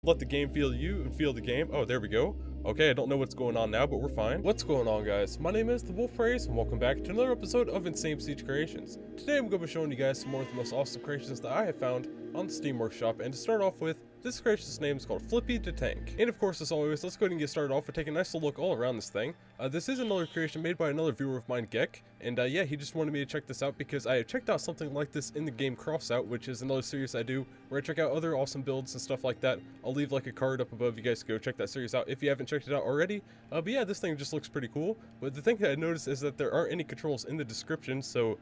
Let the game feel you and feel the game. Oh, there we go. Okay, I don't know what's going on now, but we're fine. What's going on, guys? My name is The Wolf Praise, and welcome back to another episode of Insane Besiege Creations. Today I'm going to be showing you guys some more of the most awesome creations that I have found on the Steam Workshop, and to start off with, this creation's name is called Flippy To Tank. And of course, as always, let's go ahead and get started off with taking a nice little look all around this thing. This is another creation made by another viewer of mine, Mech, and yeah, he just wanted me to check this out because I checked out something like this in the game Crossout, which is another series I do where I check out other awesome builds and stuff like that. I'll leave like a card up above, you guys can go check that series out if you haven't checked it out already. But yeah, this thing just looks pretty cool. But the thing that I noticed is that there aren't any controls in the description, so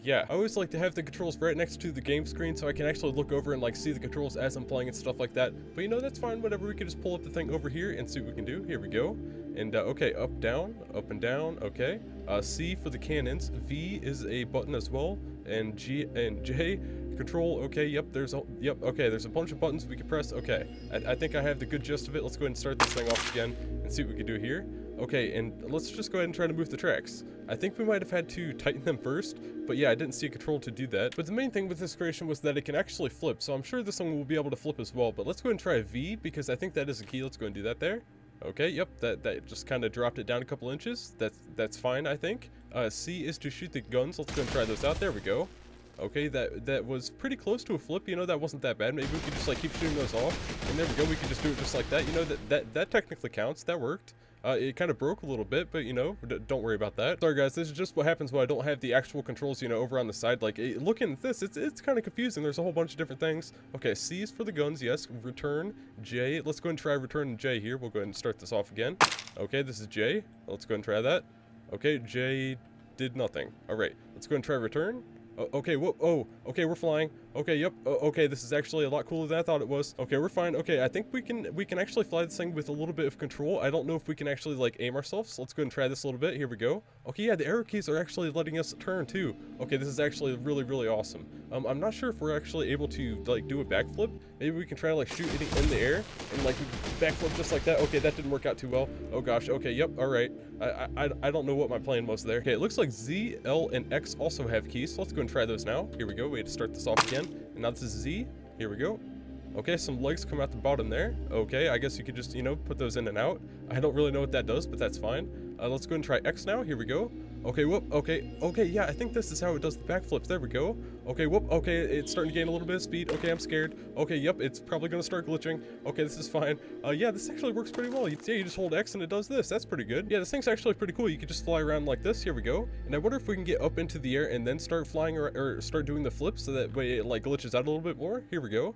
yeah, I always like to have the controls right next to the game screen so I can actually look over and like see the controls as I'm playing and stuff like that. But you know, that's fine, whatever, we can just pull up the thing over here and see what we can do. Here we go. And okay, up and down, okay. C for the cannons, V is a button as well, and G and J, control, okay, yep, okay, there's a bunch of buttons we can press, okay. I think I have the good gist of it. Let's go ahead and start this thing off again and see what we can do here. Okay, and let's just go ahead and try to move the tracks. I think we might have had to tighten them first, but yeah, I didn't see a control to do that. But the main thing with this creation was that it can actually flip, so I'm sure this one will be able to flip as well. But let's go ahead and try a V, because I think that is a key. Let's go and do that there. Okay, yep, that just kind of dropped it down a couple inches. That's fine, I think. C is to shoot the guns. Let's go and try those out. There we go. Okay, that was pretty close to a flip, you know, that wasn't that bad. Maybe we could just like keep shooting those off, and there we go, we could just do it just like that. You know, that technically counts, that worked. It kind of broke a little bit, but you know, don't worry about that. Sorry guys, this is just what happens when I don't have the actual controls, you know, over on the side. Like, looking at this, it's kind of confusing. There's a whole bunch of different things. Okay, C is for the guns, yes. Return, J. Let's go and try return J here. We'll go ahead and start this off again. Okay, this is J. Let's go and try that. Okay, J did nothing. All right, let's go and try return. Okay, whoa, oh, okay, we're flying. Okay, yep, okay, this is actually a lot cooler than I thought it was. Okay, we're fine. Okay, I think we can actually fly this thing with a little bit of control. I don't know if we can actually, like, aim ourselves. So let's go and try this a little bit. Here we go. Okay, yeah, the arrow keys are actually letting us turn, too. Okay, this is actually really, really awesome. I'm not sure if we're actually able to, like, do a backflip. Maybe we can try to, like, shoot it in the air and, like, backflip just like that. Okay, that didn't work out too well. Oh, gosh. Okay, yep, all right. I don't know what my plan was there. Okay, it looks like Z, L, and X also have keys. So let's go and try those now. Here we go. We had to start this off again. And now this is Z. Here we go. Okay, some legs come out the bottom there. Okay, I guess you could just, you know, put those in and out. I don't really know what that does, but that's fine. Let's go and try X now. Here we go. Okay, whoop. Okay, yeah, I think this is how it does the backflips. There we go. Okay, whoop. Okay, it's starting to gain a little bit of speed. Okay, I'm scared. Okay, yep, it's probably going to start glitching. Okay, this is fine. Yeah, this actually works pretty well. Yeah, you just hold X and it does this. That's pretty good. Yeah, this thing's actually pretty cool. You could just fly around like this. Here we go. And I wonder if we can get up into the air and then start flying or start doing the flips so that way it like glitches out a little bit more. Here we go.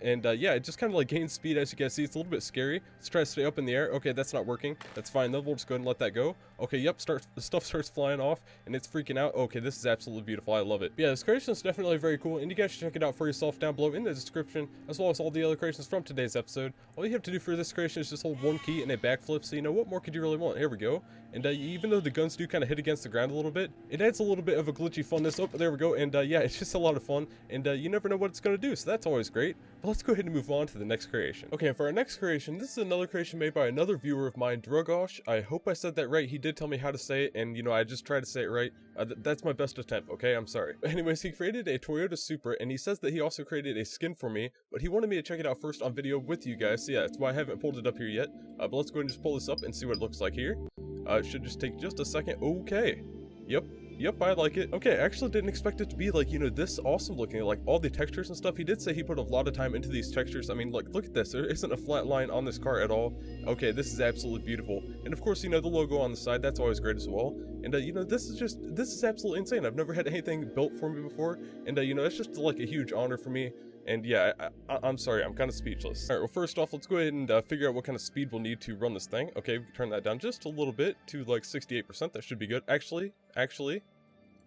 And yeah, it just kind of like gains speed. As you can see, it's a little bit scary. Let's try to stay up in the air. Okay, that's not working. That's fine though. We'll just go ahead and let that go. Okay, yep, the stuff starts flying off and it's freaking out. Okay, this is absolutely beautiful. I love it. Yeah, this creation is definitely very cool, and you guys should check it out for yourself down below in the description, as well as all the other creations from today's episode. All you have to do for this creation is just hold one key and a backflip, so you know, what more could you really want? Here we go. And even though the guns do kind of hit against the ground a little bit, it adds a little bit of a glitchy funness. Oh, there we go. And yeah, it's just a lot of fun, and you never know what it's going to do, so that's always great. But let's go ahead and move on to the next creation. Okay, for our next creation, this is another creation made by another viewer of mine, Drugosh. I hope I said that right. He did tell me how to say it, and you know, I just tried to say it right. That's my best attempt, okay? I'm sorry. But anyways, he created a Toyota Supra, and he says that he also created a skin for me, but he wanted me to check it out first on video with you guys. So yeah, that's why I haven't pulled it up here yet. But let's go ahead and just pull this up and see what it looks like here. It should just take just a second. Okay. Yep, I like it. Okay, I actually didn't expect it to be like, you know, this awesome looking, like all the textures and stuff. He did say he put a lot of time into these textures. I mean, look at this. There isn't a flat line on this car at all. Okay, this is absolutely beautiful. And of course, you know, the logo on the side, that's always great as well. And you know, this is absolutely insane. I've never had anything built for me before. And you know, it's just like a huge honor for me. And yeah, I'm sorry, I'm kind of speechless. All right, well, first off, let's go ahead and figure out what kind of speed we'll need to run this thing. Okay, we can turn that down just a little bit to like 68%. That should be good. Actually,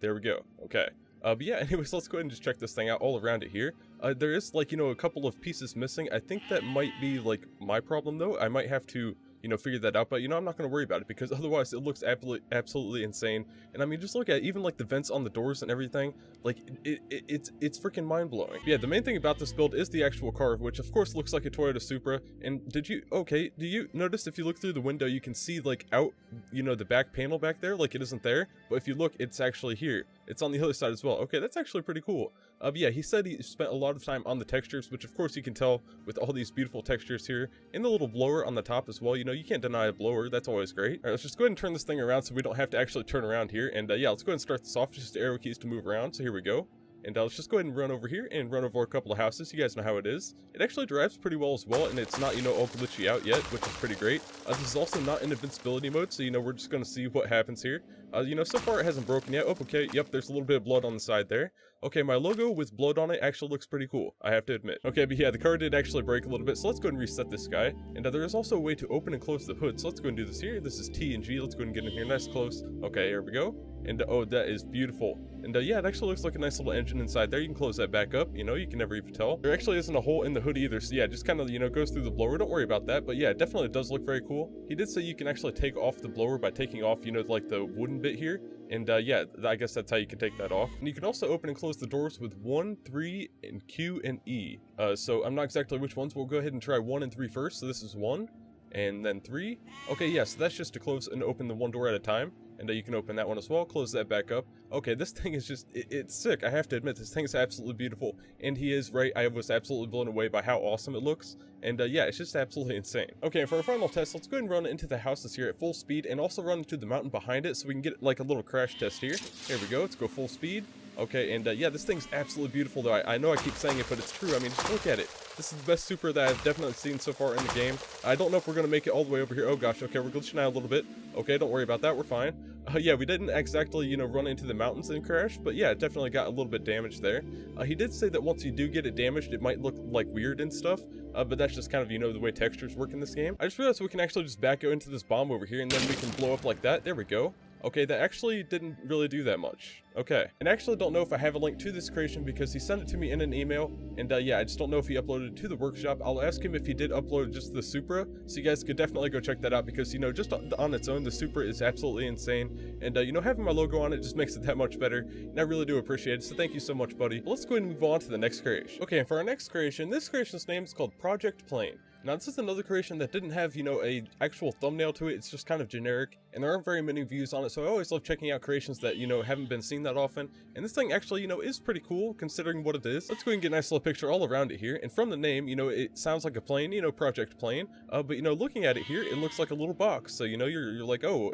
there we go. Okay. But yeah, anyways, let's go ahead and just check this thing out all around it here. There is, like, you know, a couple of pieces missing. I think that might be, like, my problem, though. I might have to, you know, figure that out. But, you know, I'm not going to worry about it because otherwise it looks absolutely insane. And, I mean, just look at even, like, the vents on the doors and everything. Like, it's freaking mind-blowing. Yeah, the main thing about this build is the actual car, which, of course, looks like a Toyota Supra. And do you notice if you look through the window, you can see, like, out, you know, the back panel back there? Like, it isn't there. But if you look, it's actually here. it's on the other side as well. Okay, that's actually pretty cool. But yeah, he said he spent a lot of time on the textures, which of course you can tell with all these beautiful textures here. And the little blower on the top as well, you know, you can't deny a blower, that's always great. Alright, let's just go ahead and turn this thing around so we don't have to actually turn around here. And yeah, let's go ahead and start this off, just arrow keys to move around, so here we go. And let's just go ahead and run over here and run over a couple of houses. You guys know how it is. It actually drives pretty well as well, and it's not, you know, all glitchy out yet, which is pretty great. This is also not in invincibility mode, so, you know, we're just going to see what happens here. You know, so far it hasn't broken yet. Oh, okay, yep, there's a little bit of blood on the side there. Okay, my logo with blood on it actually looks pretty cool, I have to admit. Okay, but yeah, the car did actually break a little bit, so let's go ahead and reset this guy. And there is also a way to open and close the hood, so let's go and do this here. This is T and G. Let's go and get in here nice close. Okay, here we go. And oh, that is beautiful. And yeah, it actually looks like a nice little engine inside there. You can close that back up, you know, you can never even tell. There actually isn't a hole in the hood either, so yeah, just kind of, you know, goes through the blower. Don't worry about that, but yeah, it definitely does look very cool. He did say you can actually take off the blower by taking off, you know, like the wooden bit here. And yeah, I guess that's how you can take that off. And you can also open and close the doors with 1, 3, and Q and E. So I'm not exactly which ones. We'll go ahead and try 1 and 3 first. So this is 1, and then 3. Okay, yeah, so that's just to close and open the one door at a time. And you can open that one as well, close that back up. Okay, this thing is just, it's sick. I have to admit, this thing is absolutely beautiful. And he is right, I was absolutely blown away by how awesome it looks. And yeah, it's just absolutely insane. Okay, for our final test, let's go ahead and run into the houses here at full speed and also run into the mountain behind it so we can get like a little crash test here. There we go, let's go full speed. Okay, and yeah, this thing's absolutely beautiful though. I know I keep saying it, but it's true. I mean, just look at it. This is the best Supra that I've definitely seen so far in the game. I don't know if we're going to make it all the way over here. Oh gosh, okay, we're glitching out a little bit. Okay, don't worry about that, we're fine. Yeah, we didn't exactly, you know, run into the mountains and crash, but yeah, it definitely got a little bit damaged there. He did say that once you do get it damaged, it might look like weird and stuff, but that's just kind of, you know, the way textures work in this game. I just realized we can actually just back out into this bomb over here, and then we can blow up like that. There we go. Okay, that actually didn't really do that much. Okay, and I actually don't know if I have a link to this creation because he sent it to me in an email, and yeah, I just don't know if he uploaded it to the workshop. I'll ask him if he did upload just the Supra, so you guys could definitely go check that out because, you know, just on its own, the Supra is absolutely insane, and you know, having my logo on it just makes it that much better, and I really do appreciate it, so thank you so much, buddy. But let's go ahead and move on to the next creation. Okay, and for our next creation, this creation's name is called Project Plane. Now, this is another creation that didn't have, you know, a actual thumbnail to it. It's just kind of generic, and there aren't very many views on it, so I always love checking out creations that, you know, haven't been seen that often. And this thing actually, you know, is pretty cool considering what it is. Let's go and get a nice little picture all around it here. And from the name, you know, it sounds like a plane, you know, Project Plane. But, you know, looking at it here, it looks like a little box. So, you know, you're like, oh,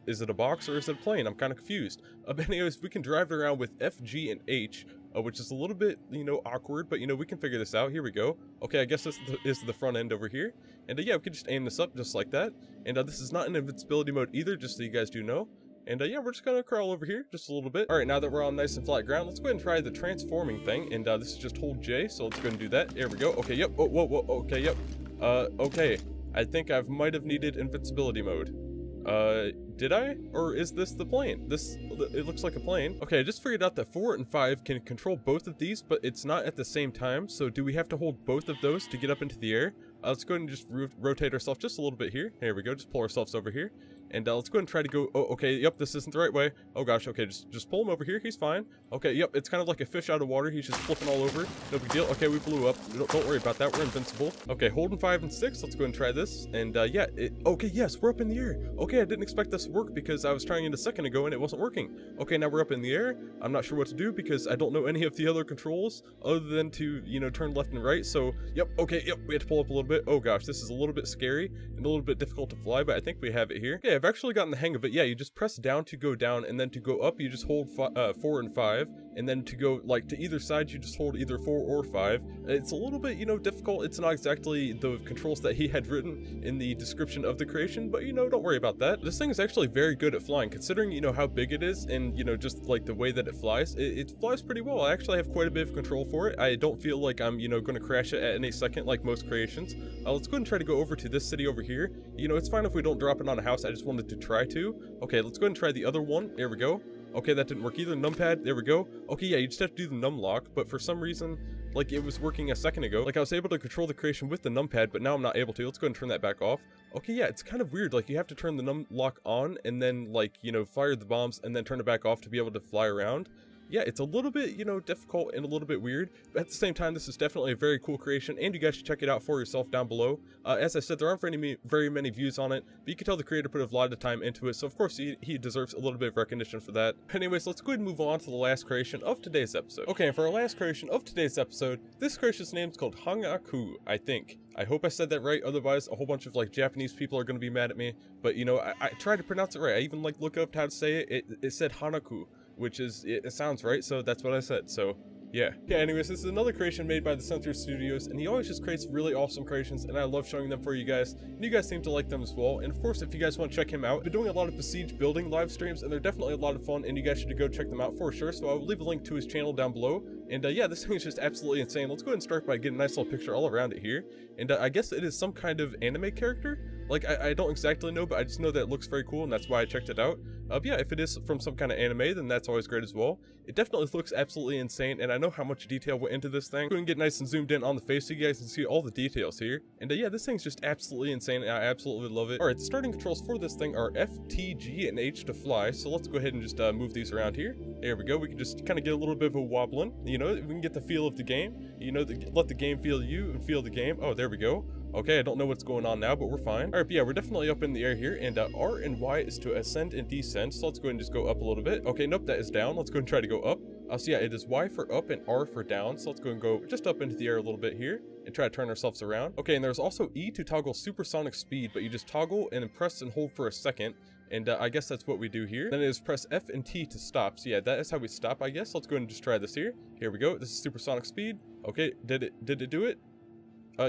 is it a box or is it a plane? I'm kind of confused. But anyways, we can drive it around with F, G, and H. Which is a little bit, you know, awkward, but, you know, we can figure this out. Here we go. Okay, I guess this is the front end over here. And yeah, we can just aim this up just like that. And this is not in invincibility mode either, just so you guys do know. And yeah, we're just gonna crawl over here just a little bit. All right, now that we're on nice and flat ground, let's go ahead and try the transforming thing. And this is just hold J, so let's go ahead and do that. There we go. Okay, yep. Oh, whoa, whoa, okay, yep. Okay. I think I might have needed invincibility mode. Did I? Or is this the plane? It looks like a plane. Okay, I just figured out that 4 and 5 can control both of these, but it's not at the same time. So do we have to hold both of those to get up into the air? Let's go ahead and just rotate ourselves just a little bit here. There we go, just pull ourselves over here. And let's go ahead and try to go, oh, okay, yep, this isn't the right way. Oh gosh, okay, just pull him over here, he's fine. Okay, yep, it's kind of like a fish out of water, he's just flipping all over. No big deal. Okay, we blew up. Don't worry about that, we're invincible. Okay, holding 5 and 6, let's go ahead and try this. And yeah, okay, yes, we're up in the air. Okay, I didn't expect this to work because I was trying it a second ago and it wasn't working. Okay, now we're up in the air. I'm not sure what to do because I don't know any of the other controls other than to, you know, turn left and right. So, yep, okay, yep, we have to pull up a little bit. Oh gosh, this is a little bit scary and a little bit difficult to fly, but I think we have it here. Okay, I've actually gotten the hang of it. Yeah, you just press down to go down, and then to go up, you just hold 4 and 5, and then to go, like, to either side, you just hold either 4 or 5. It's a little bit, you know, difficult. It's not exactly the controls that he had written in the description of the creation, but, you know, don't worry about that. This thing is actually very good at flying, considering, you know, how big it is, and, you know, just, like, the way that it flies. It flies pretty well. I actually have quite a bit of control for it. I don't feel like I'm, you know, going to crash it at any second like most creations. Let's go ahead and try to go over to this city over here. You know, it's fine if we don't drop it on a house. I just wanted to try to. Okay, let's go ahead and try the other one. There we go. Okay, that didn't work either. Numpad, there we go. Okay, yeah, you just have to do the num lock, but for some reason, like, it was working a second ago. Like, I was able to control the creation with the numpad, but now I'm not able to. Let's go ahead and turn that back off. Okay, yeah, it's kind of weird. Like, you have to turn the num lock on, and then, like, you know, fire the bombs, and then turn it back off to be able to fly around. yeah, it's a little bit, you know, difficult and a little bit weird, but at the same time, this is definitely a very cool creation, and you guys should check it out for yourself down below. As I said, there aren't very many views on it, but you can tell the creator put a lot of time into it, so of course he deserves a little bit of recognition for that. Anyways, let's go ahead and move on to the last creation of today's episode. Okay, and for our last creation of today's episode, this creation's name is called Haiku, I think. I hope I said that right, otherwise a whole bunch of like Japanese people are going to be mad at me, but you know, I tried to pronounce it right. I even like look up how to say it. It said Hanaku, which is, it sounds right, so that's what I said, so yeah. Anyways, this is another creation made by the Center Studios, and he always just creates really awesome creations, and I love showing them for you guys, and you guys seem to like them as well. And of course, if you guys want to check him out, I've been doing a lot of Besiege building live streams, and they're definitely a lot of fun, and you guys should go check them out for sure, so I will leave a link to his channel down below. And yeah, this thing is just absolutely insane. Let's go ahead and start by getting a nice little picture all around it here, and I guess it is some kind of anime character. Like, I don't exactly know, but I just know that it looks very cool, and that's why I checked it out. But yeah, if it is from some kind of anime, then that's always great as well. It definitely looks absolutely insane, and I know how much detail went into this thing. Go and get nice and zoomed in on the face so you guys can see all the details here. And yeah, this thing's just absolutely insane, and I absolutely love it. Alright, the starting controls for this thing are F, T, G, and H to fly, so let's go ahead and just move these around here. There we go, we can just kind of get a little bit of a wobbling, you know, we can get the feel of the game, you know, let the game feel you and feel the game. Oh, there we go. Okay, I don't know what's going on now, but we're fine. Alright, but yeah, we're definitely up in the air here, and R and Y is to ascend and descend, so let's go ahead and just go up a little bit. Okay, nope, that is down. Let's go and try to go up. So yeah, it is Y for up and R for down, so let's go and go just up into the air a little bit here, and try to turn ourselves around. Okay, and there's also E to toggle supersonic speed, but you just toggle and then press and hold for a second, and I guess that's what we do here. Then it is press F and T to stop, so yeah, that is how we stop, I guess. Let's go ahead and just try this here. Here we go, this is supersonic speed. Okay, did it do it?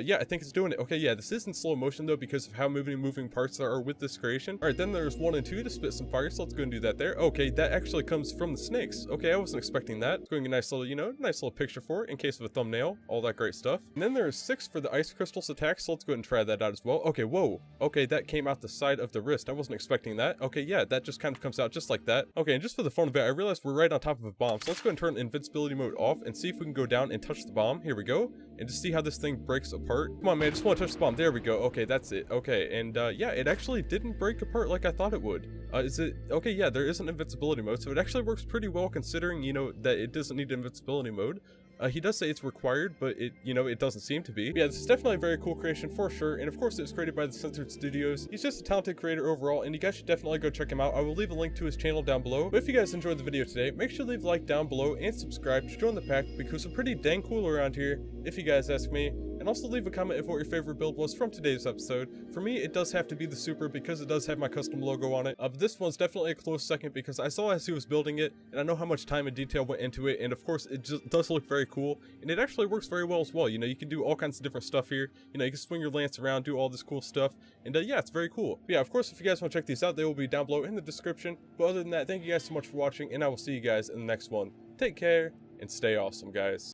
Yeah, I think it's doing it. Okay, yeah, this is in slow motion though because of how moving parts there are with this creation. Alright, then there's 1 and 2 to spit some fire, so let's go and do that there. Okay, that actually comes from the snakes. Okay, I wasn't expecting that. It's going a nice little, you know, nice little picture for it in case of a thumbnail. All that great stuff. And then there's 6 for the ice crystals attack, so let's go ahead and try that out as well. Okay, whoa. Okay, that came out the side of the wrist. I wasn't expecting that. Okay, yeah, that just kind of comes out just like that. Okay, and just for the fun of it, I realized we're right on top of a bomb, so let's go and turn invincibility mode off and see if we can go down and touch the bomb. Here we go. And just see how this thing breaks apart. Come on, man, I just want to touch the bomb. There we go. Okay, that's it. Okay, and yeah, it actually didn't break apart like I thought it would. Is it okay? Yeah, there is an invincibility mode, so it actually works pretty well considering, you know, that it doesn't need invincibility mode. He does say it's required, but it, you know, it doesn't seem to be. But yeah, this is definitely a very cool creation for sure, and of course it was created by the Censored Studios. He's just a talented creator overall, and you guys should definitely go check him out. I will leave a link to his channel down below. But if you guys enjoyed the video today, make sure to leave a like down below and subscribe to join the pack because we're pretty dang cool around here, if you guys ask me. And also leave a comment of what your favorite build was from today's episode. For me, it does have to be the Supra because it does have my custom logo on it. But this one's definitely a close second because I saw as he was building it, and I know how much time and detail went into it, and of course it just does look very cool, and it actually works very well as well. You know, you can do all kinds of different stuff here. You know, you can swing your lance around, do all this cool stuff, and yeah, it's very cool. But yeah, of course, if you guys want to check these out, they will be down below in the description. But other than that, thank you guys so much for watching, and I will see you guys in the next one. Take care, and stay awesome, guys.